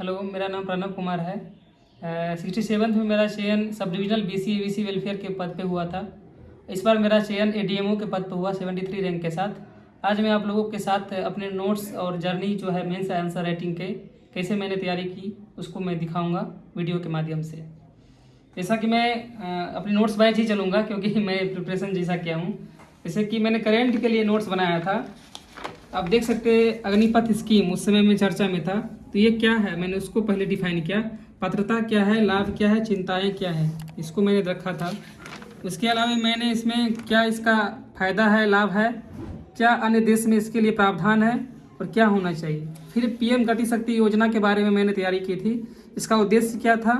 Hello, मेरा नाम प्रणव कुमार है। 67 में मेरा चयन sub divisional BC ABC welfare के पद पे हुआ था। इस बार मेरा चयन ADMO के पद पे हुआ 73 रैंक के साथ। आज मैं आप लोगों के साथ अपने नोट्स और जर्नी जो है मेंस आंसर राइटिंग के कैसे मैंने तैयारी की उसको मैं दिखाऊंगा वीडियो के माध्यम से। जैसा कि मैं अपने नोट्स वाइज ही चलूँगा क्योंकि मैं प्रिपरेशन जैसा किया हूँ। जैसे कि मैंने करेंट के लिए नोट्स बनाया था। आप देख सकते हैं अग्निपथ स्कीम उस समय में चर्चा में था, तो ये क्या है मैंने उसको पहले डिफाइन किया। पात्रता क्या है, लाभ क्या है, चिंताएं क्या है, इसको मैंने रखा था। उसके अलावा मैंने इसमें क्या इसका फायदा है, लाभ है, क्या अन्य देश में इसके लिए प्रावधान है और क्या होना चाहिए। फिर PM गति शक्ति योजना के बारे में मैंने तैयारी की थी। इसका उद्देश्य क्या था,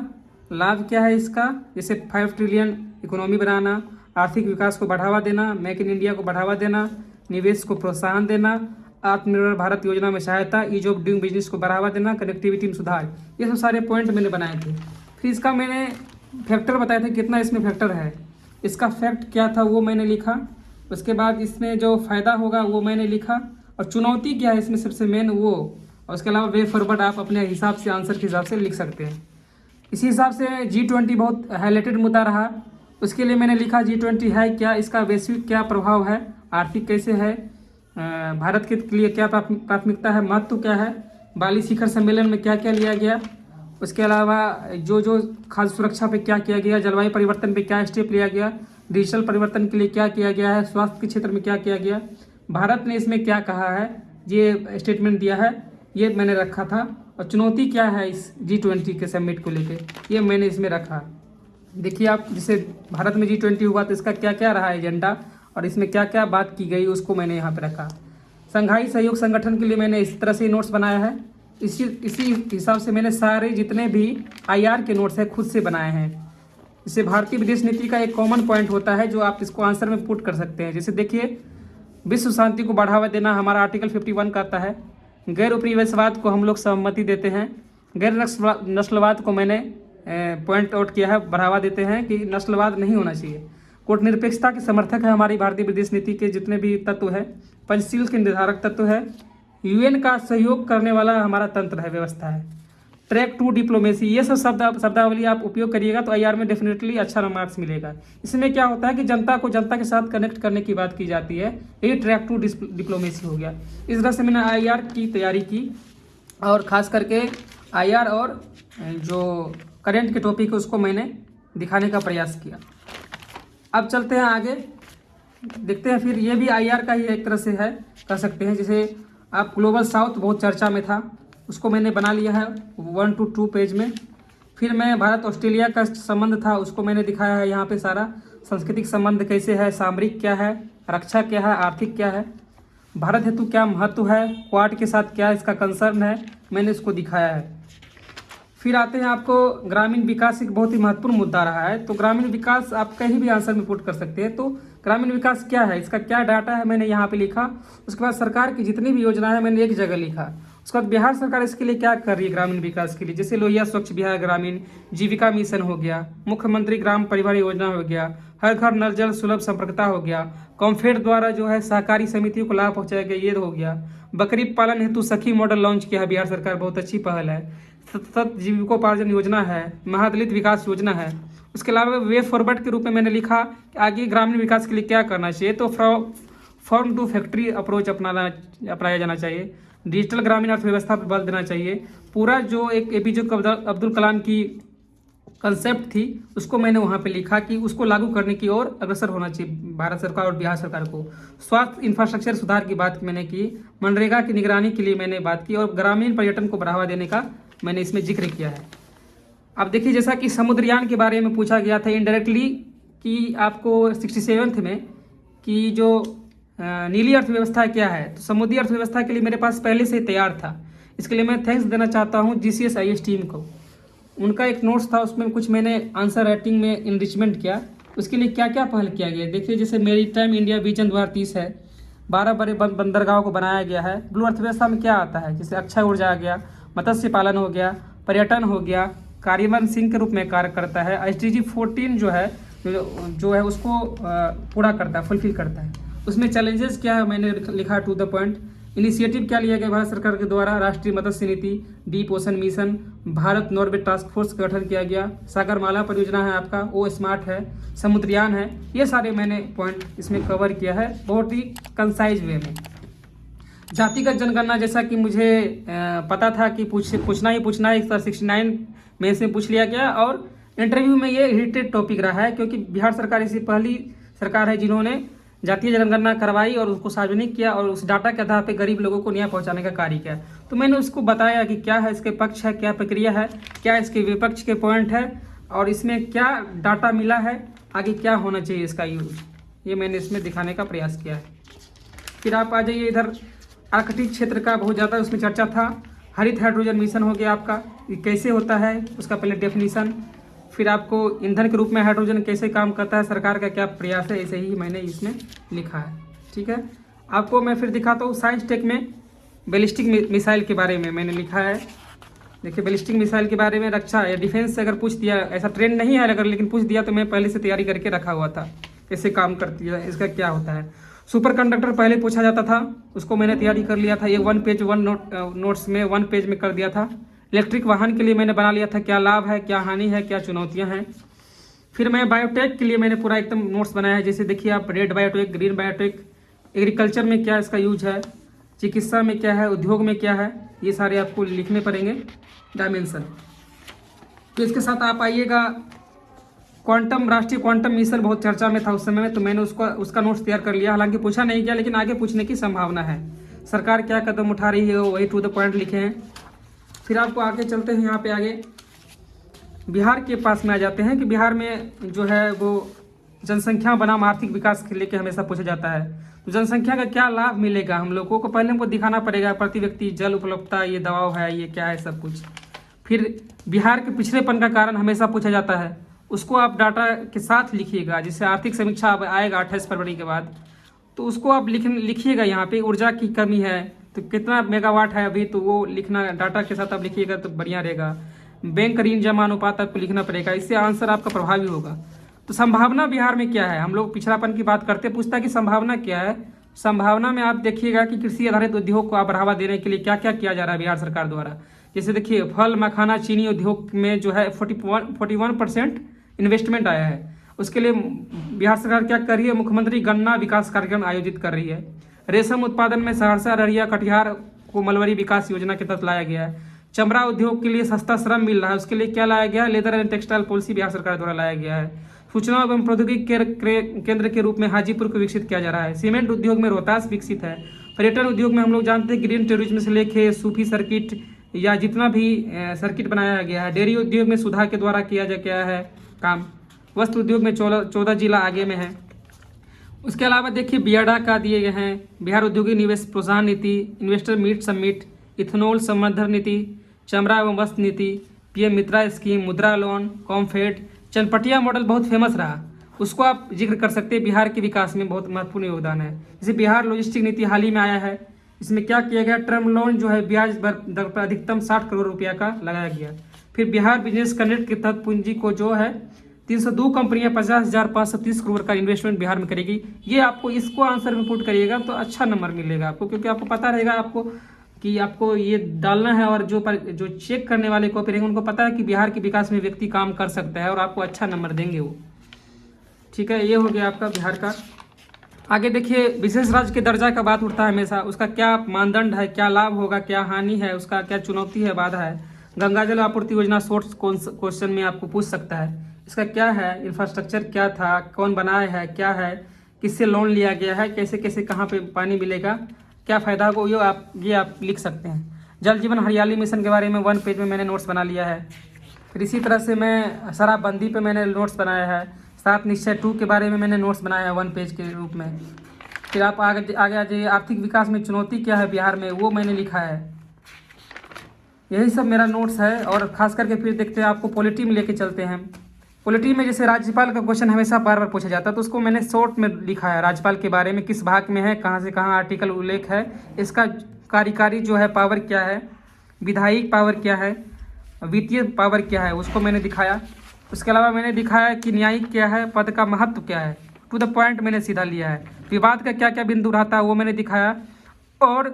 लाभ क्या है इसका, जैसे 5 ट्रिलियन इकोनॉमी बनाना, आर्थिक विकास को बढ़ावा देना, मेक इन इंडिया को बढ़ावा देना, निवेश को प्रोत्साहन देना, आत्मनिर्भर भारत योजना में सहायता, ईज ऑफ डूइंग बिजनेस को बढ़ावा देना, कनेक्टिविटी में सुधार। ये सब सारे पॉइंट मैंने बनाए थे। फिर इसका मैंने फैक्टर बताया था कितना इसमें फैक्टर है, इसका फैक्ट क्या था वो मैंने लिखा। उसके बाद इसमें जो फ़ायदा होगा वो मैंने लिखा, और चुनौती क्या है इसमें सबसे मेन वो, और उसके अलावा वे फॉरवर्ड आप अपने हिसाब से आंसर के हिसाब से लिख सकते हैं। इसी हिसाब से G20 बहुत हाईलाइटेड मुद्दा रहा। उसके लिए मैंने लिखा G20 है क्या, इसका वैश्विक क्या प्रभाव है, आर्थिक कैसे है, भारत के लिए क्या प्राथमिकता है, महत्व क्या है, बाली शिखर सम्मेलन में क्या क्या लिया गया, उसके अलावा जो खाद्य सुरक्षा पे क्या किया गया, जलवायु परिवर्तन पे क्या स्टेप लिया गया, डिजिटल परिवर्तन के लिए क्या किया गया है, स्वास्थ्य के क्षेत्र में क्या किया गया, भारत ने इसमें क्या कहा है, ये स्टेटमेंट दिया है, ये मैंने रखा था। और चुनौती क्या है इस G20 के समिट को लेके, ये मैंने इसमें रखा। देखिए आप, जैसे भारत में G20 हुआ तो इसका क्या क्या रहा एजेंडा और इसमें क्या क्या बात की गई उसको मैंने यहाँ पे रखा। संघाई सहयोग संगठन के लिए मैंने इस तरह से नोट्स बनाया है। इसी हिसाब से मैंने सारे जितने भी IR के नोट्स हैं खुद से बनाए हैं। जैसे भारतीय विदेश नीति का एक कॉमन पॉइंट होता है जो आप इसको आंसर में पुट कर सकते हैं। जैसे देखिए, विश्व शांति को बढ़ावा देना हमारा आर्टिकल 51 कहता है। गैर उपनिवेशवाद को हम लोग सहमति देते हैं। गैर नस्लवाद को मैंने पॉइंट आउट किया है, बढ़ावा देते हैं कि नस्लवाद नहीं होना चाहिए। कूटनिरपेक्षता के समर्थक है हमारी भारतीय विदेश नीति के जितने भी तत्व है। पंचशील के निर्धारक तत्व है। UN का सहयोग करने वाला हमारा तंत्र है, व्यवस्था है। ट्रैक टू डिप्लोमेसी, ये सब शब्दावली आप उपयोग करिएगा तो IR में डेफिनेटली अच्छा मार्क्स मिलेगा। इसमें क्या होता है कि जनता को जनता के साथ कनेक्ट करने की बात की जाती है, यही ट्रैक टू डिप्लोमेसी हो गया। इस तरह से मैंने IR की तैयारी की और ख़ास करके IR और जो करेंट के टॉपिक है उसको मैंने दिखाने का प्रयास किया। अब चलते हैं आगे, देखते हैं। फिर ये भी IR का ही एक तरह से है, कर सकते हैं। जैसे आप ग्लोबल साउथ बहुत चर्चा में था, उसको मैंने बना लिया है 1 to 2 पेज में। फिर मैं भारत ऑस्ट्रेलिया का संबंध था उसको मैंने दिखाया है यहाँ पे सारा। सांस्कृतिक संबंध कैसे है, सामरिक क्या है, रक्षा क्या है, आर्थिक क्या है, भारत हेतु क्या महत्व है, क्वाड के साथ क्या इसका कंसर्न है, मैंने इसको दिखाया है। फिर आते हैं आपको ग्रामीण विकास, एक बहुत ही महत्वपूर्ण मुद्दा रहा है। तो ग्रामीण विकास आप कहीं भी आंसर में पुट कर सकते हैं। तो ग्रामीण विकास क्या है, इसका क्या डाटा है, मैंने यहाँ पे लिखा। उसके बाद सरकार की जितनी भी योजना है मैंने एक जगह लिखा। उसके बाद बिहार सरकार इसके लिए क्या कर रही है ग्रामीण विकास के लिए, जैसे लोहिया स्वच्छ बिहार ग्रामीण, जीविका मिशन हो गया, मुख्यमंत्री ग्राम परिवार योजना हो गया, हर घर नल जल सुलभ संपर्कता हो गया, कॉम्फेड द्वारा जो है सहकारी समितियों को लाभ पहुँचाया गया, ये हो गया। बकरी पालन हेतु सखी मॉडल लॉन्च किया है बिहार सरकार, बहुत अच्छी पहल है। सतत जीविकोपार्जन योजना है, महादलित विकास योजना है। उसके अलावा वे फॉरवर्ड के रूप में मैंने लिखा कि आगे ग्रामीण विकास के लिए क्या करना चाहिए। तो फॉर्म टू फैक्ट्री अप्रोच अपनाया जाना चाहिए। डिजिटल ग्रामीण अर्थव्यवस्था पर बल देना चाहिए। पूरा जो एक APJ अब्दुल कलाम की कंसेप्ट थी उसको मैंने वहाँ पे लिखा कि उसको लागू करने की ओर अग्रसर होना चाहिए भारत सरकार और बिहार सरकार को। स्वास्थ्य इंफ्रास्ट्रक्चर सुधार की बात मैंने की, मनरेगा की निगरानी के लिए मैंने बात की, और ग्रामीण पर्यटन को बढ़ावा देने का मैंने इसमें जिक्र किया है। अब देखिए, जैसा कि समुद्रयान के बारे में पूछा गया था इनडायरेक्टली कि आपको 67 में कि जो नीली अर्थव्यवस्था क्या है, तो समुद्री अर्थव्यवस्था के लिए मेरे पास पहले से तैयार था। इसके लिए मैं थैंक्स देना चाहता हूँ GCS टीम को। उनका एक नोट्स था, उसमें कुछ मैंने आंसर राइटिंग में इनरिचमेंट किया। उसके लिए क्या क्या पहल किया गया, देखिए जैसे मेरी टाइम इंडिया विजन 2030 है, 12 बड़े बंदरगाहों को बनाया गया है। ब्लू अर्थव्यवस्था में क्या आता है, जैसे अक्षय ऊर्जा आ गया, मत्स्य पालन हो गया, पर्यटन हो गया, कार्यान्वयन सिंह के रूप में कार्य करता है। SDG 14 जो है उसको पूरा करता है, फुलफिल करता है। उसमें चैलेंजेस क्या है मैंने लिखा टू द पॉइंट। इनिशिएटिव क्या लिया गया भारत सरकार के द्वारा? राष्ट्रीय मत्स्य नीति, deep ocean mission, Bharat Norway task force का गठन किया गया, सागरमाला परियोजना है आपका, ओ स्मार्ट है, समुद्रयान है। ये सारे मैंने पॉइंट इसमें कवर किया है बहुत ही कंसाइज वे में। जातिगत जनगणना, जैसा कि मुझे पता था कि पूछना है 69 में इसमें पूछ लिया गया, और इंटरव्यू में ये हिटेड टॉपिक रहा है, क्योंकि बिहार सरकार ऐसी पहली सरकार है जिन्होंने जातीय जनगणना करवाई और उसको सार्वजनिक किया और उस डाटा के आधार पर गरीब लोगों को न्याय पहुंचाने का कार्य किया। तो मैंने उसको बताया कि क्या है इसके पक्ष है, क्या प्रक्रिया है, क्या इसके विपक्ष के पॉइंट है, और इसमें क्या डाटा मिला है, आगे क्या होना चाहिए इसका यूज, ये मैंने इसमें दिखाने का प्रयास किया है। फिर आप आ जाइए इधर, आर्कटिक क्षेत्र का बहुत ज़्यादा उसमें चर्चा था। हरित हाइड्रोजन मिशन हो गया आपका, ये कैसे होता है उसका पहले डेफिनेशन, फिर आपको ईंधन के रूप में हाइड्रोजन कैसे काम करता है, सरकार का क्या प्रयास है, ऐसे ही मैंने इसमें लिखा है। ठीक है, आपको मैं फिर दिखाता हूँ साइंस टेक में बैलिस्टिक मिसाइल के बारे में मैंने लिखा है। देखिए बैलिस्टिक मिसाइल के बारे में रक्षा या डिफेंस से अगर पूछ दिया, ऐसा ट्रेंड नहीं है अगर, लेकिन पूछ दिया तो मैं पहले से तैयारी करके रखा हुआ था कैसे काम करती है, इसका क्या होता है। सुपर कंडक्टर पहले पूछा जाता था, उसको मैंने तैयारी कर लिया था, ये नोट्स में 1 पेज में कर दिया था। इलेक्ट्रिक वाहन के लिए मैंने बना लिया था, क्या लाभ है, क्या हानि है, क्या चुनौतियां हैं। फिर मैं बायोटेक के लिए मैंने पूरा एकदम नोट्स बनाया है, जैसे देखिए आप, red biotech, green biotech, agriculture में क्या इसका यूज है, चिकित्सा में क्या है, उद्योग में क्या है, ये सारे आपको लिखने पड़ेंगे डायमेंशन। तो इसके साथ आप आइएगा, क्वांटम, राष्ट्रीय क्वांटम मिशन बहुत चर्चा में था उस समय में, तो मैंने उसका नोट्स तैयार कर लिया। हालांकि पूछा नहीं गया, लेकिन आगे पूछने की संभावना है। सरकार क्या कदम उठा रही है वही टू द पॉइंट लिखे हैं। फिर आपको आगे चलते हैं, यहाँ पे आगे बिहार के पास में आ जाते हैं कि बिहार में जो है वो जनसंख्या बनाम आर्थिक विकास के लेके हमेशा पूछा जाता है। तो जनसंख्या का क्या लाभ मिलेगा हम लोगों को, पहले हमको दिखाना पड़ेगा। प्रति व्यक्ति जल उपलब्धता, ये दबाव है, ये क्या है, सब कुछ। फिर बिहार के पिछड़ेपन का कारण हमेशा पूछा जाता है, उसको आप डाटा के साथ लिखिएगा। जैसे आर्थिक समीक्षा अब आएगा 28 फरवरी के बाद, तो उसको आप लिखिएगा। यहाँ पे ऊर्जा की कमी है तो कितना मेगावाट है अभी, तो वो लिखना डाटा के साथ आप लिखिएगा तो बढ़िया रहेगा। बैंक ऋण जमा अनुपात आपको लिखना पड़ेगा, इससे आंसर आपका प्रभावी होगा। तो संभावना बिहार में क्या है, हम लोग पिछड़ापन की बात करते, पूछता है कि संभावना क्या है। संभावना में आप देखिएगा कि कृषि आधारित उद्योग को आप बढ़ावा देने के लिए क्या क्या किया जा रहा है बिहार सरकार द्वारा। जैसे देखिए फल, मखाना, चीनी उद्योग में जो है 41% इन्वेस्टमेंट आया है। उसके लिए बिहार सरकार क्या कर रही है, मुख्यमंत्री गन्ना विकास कार्यक्रम आयोजित कर रही है। रेशम उत्पादन में सहरसा, अररिया, कटिहार को मलबरी विकास योजना के तहत लाया गया है। चमड़ा उद्योग के लिए सस्ता श्रम मिल रहा है, उसके लिए क्या लाया गया है, leather and textile policy Bihar सरकार द्वारा लाया गया है। सूचना एवं प्रौद्योगिकी केंद्र के रूप में हाजीपुर को विकसित किया जा रहा है। सीमेंट उद्योग में रोहतास विकसित है। पर्यटन उद्योग में हम लोग जानते हैं ग्रीन टूरिज्म से लेके सूफी सर्किट या जितना भी सर्किट बनाया गया है। डेयरी उद्योग में सुधा के द्वारा किया गया है काम। वस्त्र उद्योग में 14 जिला आगे में है। उसके अलावा देखिए बियाडा का दिए गए हैं, बिहार औद्योगिक निवेश प्रोत्साहन नीति, इन्वेस्टर मीट समिट, इथेनॉल संवर्धन नीति, चमड़ा एवं वस्त्र नीति, पीएम मित्रा स्कीम, मुद्रा लोन, कॉमफेड, चनपटिया मॉडल बहुत फेमस रहा, उसको आप जिक्र कर सकते हैं। बिहार के विकास में बहुत महत्वपूर्ण योगदान है। जैसे बिहार लॉजिस्टिक नीति हाल ही में आया है, इसमें क्या किया गया, टर्म लोन जो है ब्याज दर पर अधिकतम 60 करोड़ रुपया का लगाया गया। फिर बिहार बिजनेस कनेक्ट के तहत पूंजी को जो है 302 कंपनियां 50,530 करोड़ का इन्वेस्टमेंट बिहार में करेगी। ये आपको इसको आंसर में पुट करिएगा तो अच्छा नंबर मिलेगा आपको, क्योंकि आपको पता रहेगा आपको कि आपको ये डालना है, और जो चेक करने वाले को रहेंगे उनको पता है कि बिहार के विकास में व्यक्ति काम कर सकता है और आपको अच्छा नंबर देंगे वो। ठीक है, ये हो गया आपका बिहार का। आगे देखिए विशेष राज्य के दर्जा का बात उठता है हमेशा, उसका क्या मानदंड है, क्या लाभ होगा, क्या हानि है, उसका क्या चुनौती है, बाधा है। गंगा जल आपूर्ति योजना शॉर्ट क्वेश्चन में आपको पूछ सकता है, इसका क्या है, इंफ्रास्ट्रक्चर क्या था, कौन बनाया है, क्या है, किससे लोन लिया गया है, कैसे कैसे कहाँ पे पानी मिलेगा, क्या फ़ायदा होगा, ये आप लिख सकते हैं। जल जीवन हरियाली मिशन के बारे में 1 पेज में मैंने नोट्स बना लिया है। फिर इसी तरह से मैं शराबबंदी पे मैंने नोट्स बनाया है। 7 निश्चय 2 के बारे में मैंने नोट्स बनाया है 1 पेज के रूप में। फिर आप आगे आ जाइए, आर्थिक विकास में चुनौती क्या है बिहार में, वो मैंने लिखा है। यही सब मेरा नोट्स है। और खास करके फिर देखते हैं, आपको पॉलिटी में लेके चलते हैं। पॉलिटी में जैसे राज्यपाल का क्वेश्चन हमेशा बार बार पूछा जाता है, तो उसको मैंने शॉर्ट में लिखा है। राज्यपाल के बारे में किस भाग में है, कहाँ से कहाँ आर्टिकल उल्लेख है, इसका कार्यकारी जो है पावर क्या है, विधायिक पावर क्या है, वित्तीय पावर क्या है, उसको मैंने दिखाया। उसके अलावा मैंने दिखाया कि न्यायिक क्या है, पद का महत्व क्या है, टू द पॉइंट मैंने सीधा लिया है। विवाद का क्या क्या बिंदु रहता है वो मैंने दिखाया। और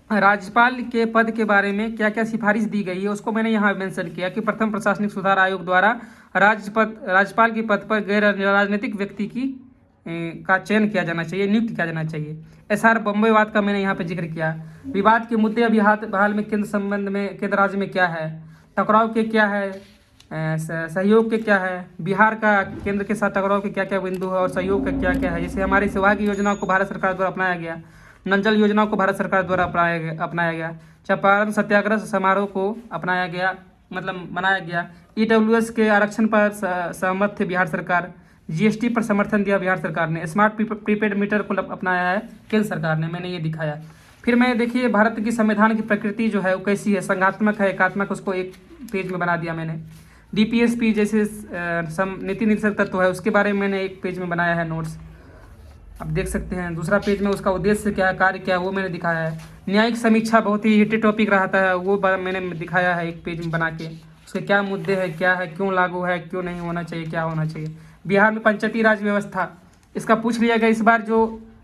राज्यपाल के पद के बारे में क्या क्या सिफारिश दी गई है उसको मैंने यहाँ मेंशन किया कि प्रथम प्रशासनिक सुधार आयोग द्वारा राज्यपाल के पद पर गैर राजनीतिक व्यक्ति का चयन किया जाना चाहिए, नियुक्त किया जाना चाहिए। SR बम्बई वाद का मैंने यहाँ पे जिक्र किया। विवाद के मुद्दे अभी हाल में केंद्र राज्य में क्या है, टकराव के क्या है, सहयोग के क्या है, बिहार का केंद्र के साथ टकराव के क्या क्या बिंदु है और सहयोग का क्या क्या है। जैसे हमारी सौभाग्य योजना को भारत सरकार द्वारा अपनाया गया, नल जल योजना को भारत सरकार द्वारा अपनाया गया, चंपारण सत्याग्रह समारोह को अपनाया गया, मतलब मनाया गया। EWS के आरक्षण पर सहमत थे बिहार सरकार, GST पर समर्थन दिया बिहार सरकार ने, स्मार्ट प्रीपेड मीटर को अपनाया है केंद्र सरकार ने, मैंने ये दिखाया। फिर मैं देखिए भारत की संविधान की प्रकृति जो है वो कैसी है, संघात्मक है एकात्मक, उसको एक पेज में बना दिया मैंने। DPSP जैसे नीति निर्देशक तत्व है उसके बारे में मैंने एक पेज में बनाया है नोट्स, आप देख सकते हैं। दूसरा पेज में उसका उद्देश्य क्या है, कार्य क्या है, वो मैंने दिखाया है। न्यायिक समीक्षा बहुत ही हिट टॉपिक रहता है, वो मैंने दिखाया है एक पेज में बना के। उसके क्या मुद्दे हैं, क्या है, क्यों लागू है, क्यों नहीं होना चाहिए, क्या होना चाहिए। बिहार में पंचायती राज व्यवस्था, इसका पूछ लिया गया। इस बार जो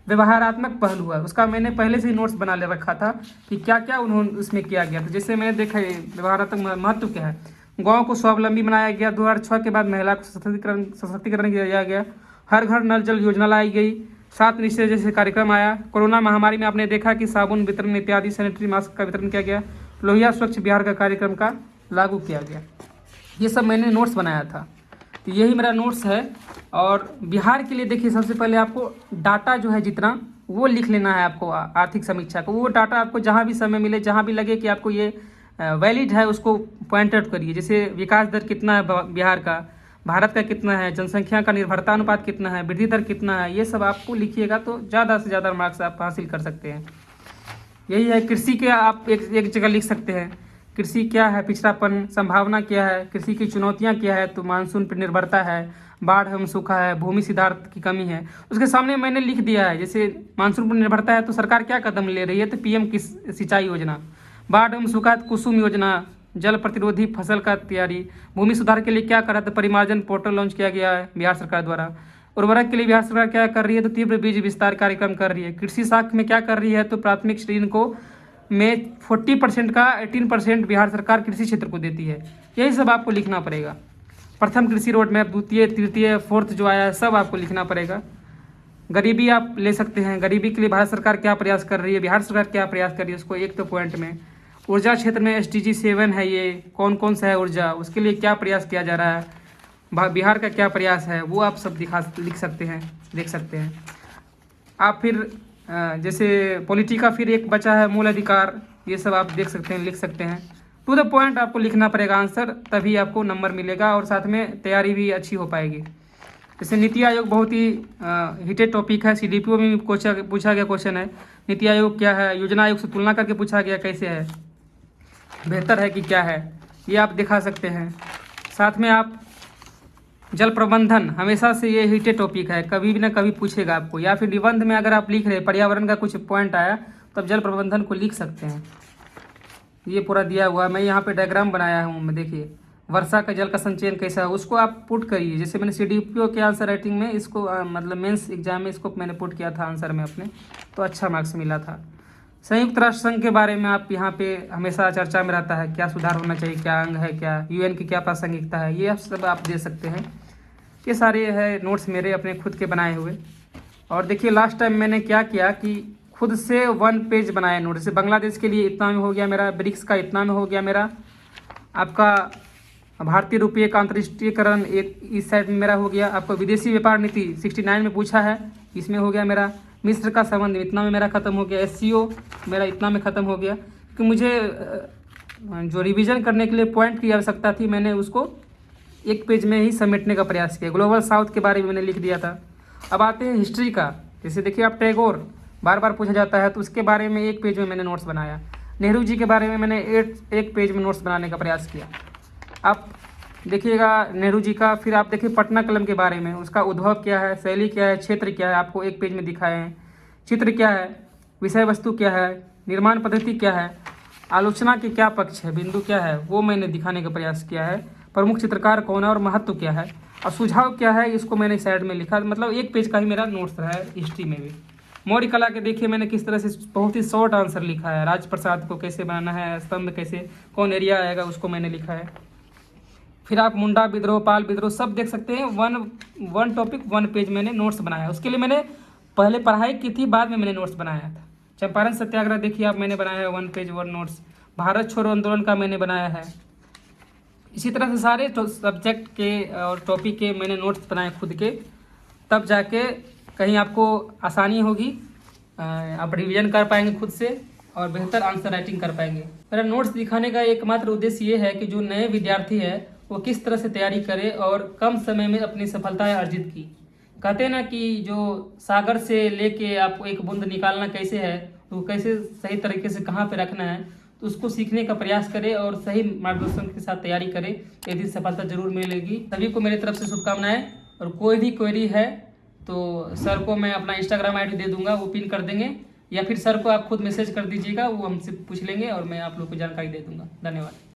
व्यवहारात्मक पहलू है उसका मैंने पहले से ही नोट्स बना ले रखा था कि क्या क्या उन्होंने उसमें किया गया था। जैसे मैंने देखा व्यवहारात्मक महत्व क्या है, गाँव को स्वावलंबी बनाया गया, 2006 के बाद महिला को सशक्तिकरण किया गया, हर घर नल जल योजना लाई गई, 7 निश्चय जैसे कार्यक्रम आया। कोरोना महामारी में आपने देखा कि साबुन वितरण इत्यादि सैनिटरी मास्क का वितरण किया गया, लोहिया स्वच्छ बिहार का कार्यक्रम का लागू किया गया। ये सब मैंने नोट्स बनाया था, तो यही मेरा नोट्स है। और बिहार के लिए देखिए सबसे पहले आपको डाटा जो है जितना वो लिख लेना है आपको, आर्थिक समीक्षा को। वो डाटा आपको जहाँ भी समय मिले, जहाँ भी लगे कि आपको ये वैलिड है, उसको पॉइंट आउट करिए। जैसे विकास दर कितना है बिहार का, भारत का कितना है, जनसंख्या का निर्भरता अनुपात कितना है, वृद्धि दर कितना है, ये सब आपको लिखिएगा तो ज़्यादा से ज़्यादा मार्क्स आप हासिल कर सकते हैं। यही है। कृषि के आप एक जगह लिख सकते हैं, कृषि क्या है, पिछड़ापन, संभावना क्या है, कृषि की चुनौतियाँ क्या है, तो मानसून पर निर्भरता है, बाढ़ एवं सूखा है, भूमि सिद्धार्थ की कमी है। उसके सामने मैंने लिख दिया है, जैसे मानसून पर निर्भरता है तो सरकार क्या कदम ले रही है, तो PM सिंचाई योजना, बाढ़ एवं सूखा कुसुम योजना, जल प्रतिरोधी फसल का तैयारी, भूमि सुधार के लिए क्या कर रहा था, परिमार्जन पोर्टल लॉन्च किया गया है बिहार सरकार द्वारा। उर्वरक के लिए बिहार सरकार क्या कर रही है, तो तीव्र बीज विस्तार कार्यक्रम कर रही है। कृषि शाख में क्या कर रही है, तो प्राथमिक ऋण को में 40% का 18% बिहार सरकार कृषि क्षेत्र को देती है। यही सब आपको लिखना पड़ेगा। प्रथम कृषि रोड मैप, द्वितीय, तृतीय, फोर्थ जो आया है सब आपको लिखना पड़ेगा। गरीबी आप ले सकते हैं, गरीबी के लिए भारत सरकार क्या प्रयास कर रही है, बिहार सरकार क्या प्रयास कर रही है, उसको एक तो पॉइंट में। ऊर्जा क्षेत्र में SDG 7 है, ये कौन कौन सा है ऊर्जा, उसके लिए क्या प्रयास किया जा रहा है, बिहार का क्या प्रयास है, वो आप सब लिख सकते हैं, देख सकते हैं आप। फिर जैसे पॉलिटी का फिर एक बचा है मूल अधिकार, ये सब आप देख सकते हैं, लिख सकते हैं। टू द पॉइंट आपको लिखना पड़ेगा आंसर, तभी आपको नंबर मिलेगा और साथ में तैयारी भी अच्छी हो पाएगी। जैसे नीति आयोग बहुत ही हिटेड टॉपिक है, CDPO में भी पूछा गया क्वेश्चन है। नीति आयोग क्या है, योजना आयोग से तुलना करके पूछा गया कैसे है, बेहतर है कि क्या है, ये आप दिखा सकते हैं। साथ में आप जल प्रबंधन, हमेशा से ये हिटेड टॉपिक है, कभी भी ना कभी पूछेगा आपको, या फिर निबंध में अगर आप लिख रहे पर्यावरण का कुछ पॉइंट आया तब जल प्रबंधन को लिख सकते हैं। ये पूरा दिया हुआ है, मैं यहाँ पे डायग्राम बनाया हूँ, मैं देखिए वर्षा का जल का संचयन कैसा है उसको आप पुट करिए। जैसे मैंने CDPO के आंसर राइटिंग में इसको मतलब मेंस एग्जाम में इसको मैंने पुट किया था आंसर में अपने, तो अच्छा मार्क्स मिला था। संयुक्त राष्ट्र संघ के बारे में आप यहाँ पे हमेशा चर्चा में रहता है, क्या सुधार होना चाहिए, क्या अंग है, क्या UN की क्या प्रासंगिकता है, ये सब आप दे सकते हैं। ये सारे है नोट्स मेरे अपने खुद के बनाए हुए। और देखिए लास्ट टाइम मैंने क्या किया कि खुद से 1 पेज बनाया नोट। जैसे बांग्लादेश के लिए इतना में हो गया मेरा, ब्रिक्स का इतना में हो गया मेरा, आपका भारतीय रुपये का अंतर्राष्ट्रीयकरण एक इस साइड में मेरा हो गया, आपको विदेशी व्यापार नीति 69 में पूछा है, इसमें हो गया मेरा। मिस्र का संबंध इतना में मेरा ख़त्म हो गया, SCO मेरा इतना में ख़त्म हो गया। कि मुझे जो रिवीजन करने के लिए पॉइंट की आवश्यकता थी, मैंने उसको एक पेज में ही समेटने का प्रयास किया। ग्लोबल साउथ के बारे में मैंने लिख दिया था। अब आते हैं हिस्ट्री का, जैसे देखिए आप टैगोर बार बार पूछा जाता है, तो उसके बारे में एक पेज में मैंने नोट्स बनाया। नेहरू जी के बारे में मैंने एक पेज में नोट्स बनाने का प्रयास किया। आप देखिएगा नेहरू जी का। फिर आप देखिए पटना कलम के बारे में, उसका उद्भव क्या है, शैली क्या है, क्षेत्र क्या है, आपको एक पेज में दिखाए हैं। चित्र क्या है, विषय वस्तु क्या है, निर्माण पद्धति क्या है, आलोचना के क्या पक्ष है, बिंदु क्या है, वो मैंने दिखाने का प्रयास किया है। प्रमुख चित्रकार कौन है और महत्व क्या है, और सुझाव क्या है, इसको मैंने साइड में लिखा। मतलब एक पेज का ही मेरा नोट्स रहा है हिस्ट्री में भी। मौर्य कला के देखिए मैंने किस तरह से बहुत ही शॉर्ट आंसर लिखा है। राजप्रसाद को कैसे बनाना है, स्तंभ कैसे, कौन एरिया आएगा, उसको मैंने लिखा है। फिर आप मुंडा विद्रोह, पाल विद्रोह सब देख सकते हैं। वन टॉपिक 1 पेज मैंने नोट्स बनाया। उसके लिए मैंने पहले पढ़ाई की थी, बाद में मैंने नोट्स बनाया था। चंपारण सत्याग्रह देखिए आप, मैंने बनाया है 1 पेज 1 नोट्स। भारत छोड़ो आंदोलन का मैंने बनाया है। इसी तरह से सारे सब्जेक्ट के और टॉपिक के मैंने नोट्स बनाए खुद के, तब जाके कहीं आपको आसानी होगी, आप रिवीजन कर पाएंगे खुद से और बेहतर आंसर राइटिंग कर पाएंगे। मेरा नोट्स दिखाने का एकमात्र उद्देश्य ये है कि जो नए विद्यार्थी है वो किस तरह से तैयारी करे और कम समय में अपनी सफलताएं अर्जित की। कहते हैं ना कि जो सागर से लेके आपको एक बूंद निकालना कैसे है, तो कैसे सही तरीके से कहाँ पे रखना है, तो उसको सीखने का प्रयास करें और सही मार्गदर्शन के साथ तैयारी करें। एक दिन सफलता जरूर मिलेगी। सभी को मेरी तरफ से शुभकामनाएं। और कोई भी क्वेरी है तो सर को मैं अपना इंस्टाग्राम आईडी दे दूंगा, वो पिन कर देंगे, या फिर सर को आप खुद मैसेज कर दीजिएगा, वो हमसे पूछ लेंगे और मैं आप लोग को जानकारी दे दूंगा। धन्यवाद।